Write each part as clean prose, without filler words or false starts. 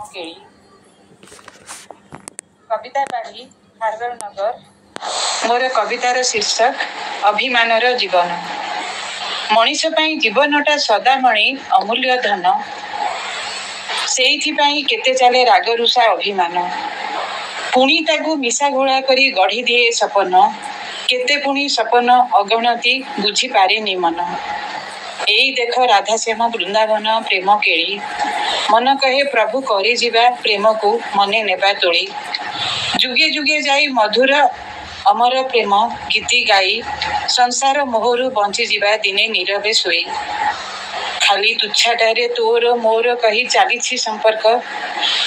केली कविता पाढ़ी हारनगर मोर कवितार शीर्षक अभिमानर जीवन। मनीष पाई जीवनटा सदामणि अमूल्य धन सेइथिपाई केते चाले रागरुषा अभिमान पुणी ताकू मिशा घोड़ा करी गढ़ी दिए सपन केते पुणी सपन अगणती बुझी पारेनी मन। एई देख राधाश्याम वृंदावन प्रेम केली मन कहे प्रभु करी जीवा प्रेम को मने नेबा तोड़ी जुगे जुगे जाई मधुर अमर प्रेम गीति गाई संसार मोहरु बंची जीवा दिने नीरवे सोई खाली तुच्छाटारे तोर मोर कही चली संपर्क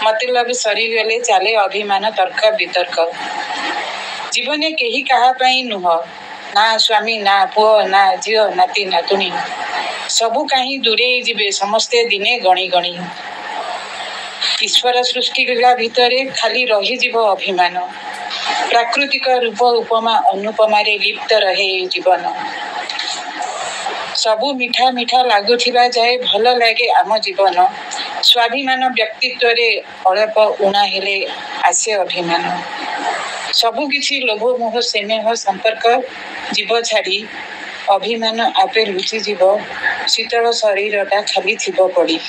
मतलब सरीगले चले अभिमान तर्क वितर्क जीवने केही कहा पाई नुह ना स्वामी ना पुओ ना झीओ नाती नातुणी सबू कहीं दूरे जीवे समस्ते दिने गणी गणी ईश्वर सृष्टि भितरे खाली रही जीव अभिमान प्राकृतिक रूप उपमा अनुपमा लिप्त रहे जीवन सबू मीठा मीठा लगुथिबा जाए भल लगे आम जीवन स्वाभिमान व्यक्तित्व रे अल्प उणा हेले आसे अभिमान सबू किछि लोभ मोह स्नेह संपर्क जीव छाड़ी अभिमान आपे लुचि जीव शीतल शरीरटा खाली थिब पड़ी।